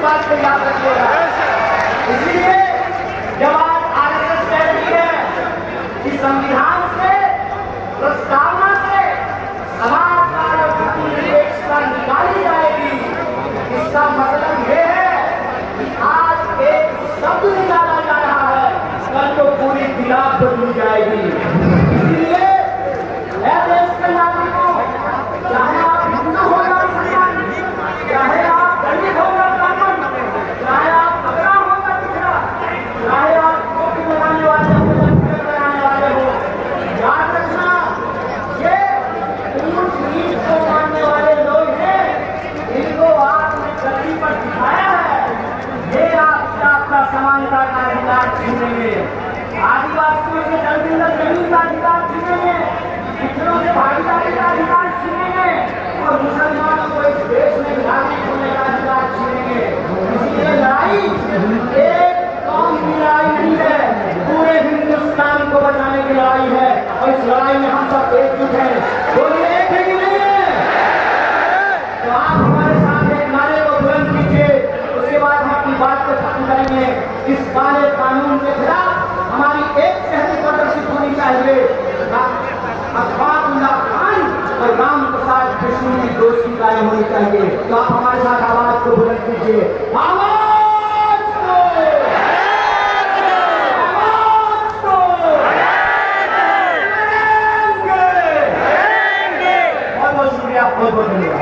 बात को याद रखिएगा। इसलिए जब आज आरएसएस कह रही है कि संविधान से, प्रस्तावना से समाजवाद और धर्मनिरपेक्षता निकाली जाएगी, इसका मतलब ये है कि आज एक शब्द निकाला जा रहा है, कल तो पूरी किताब बदली जाएगी। इसलिए देश के नागरिकों, चाहे आप हिंदू हो या मुसलमान, चाहे आप दलित हो या ब्राह्मण, चाहे आप अगरा हो या पिछड़ा, चाहे आप टोपी लगाने वाले हो या टिकट लगाने वाले हो, याद रखना ये ऊंच नीच को मानने वाले लोग हैं, इनको आपने गलती पर दिखाया है, ये आपसे आपका समानता का अधिकार छीनेंगे, आदिवासियों से जमीन का अधिकार छीनेंगे, पिछड़ों से भागीदारी का अधिकार छीनेंगे और मुसलमानों को इस देश में नागरिक होने का अधिकार छीनेंगे। इसलिए लड़ाई एक कौम की लड़ाई नहीं है, पूरे हिंदुस्तान को बचाने की लड़ाई है और इस लड़ाई में हम सब एकजुट हैं। बोलिए एक है कि नहीं है? तो आप हमारे साथ एक नारे को बुलंद कीजिए, उसके बाद हम अपनी बात को खत्म करेंगे। इस काले कानून के खिलाफ हमारी एक पहली प्रदर्शित होनी चाहिए। अशफाकुल्लाह खान और राम प्रसाद कृष्ण की दोस्ती कायम होनी चाहिए। तो आप हमारे साथ आवाज को बुलंद कीजिए, आवाज दो, आवाज दो, बहुत बहुत शुक्रिया, बहुत बहुत धन्यवाद।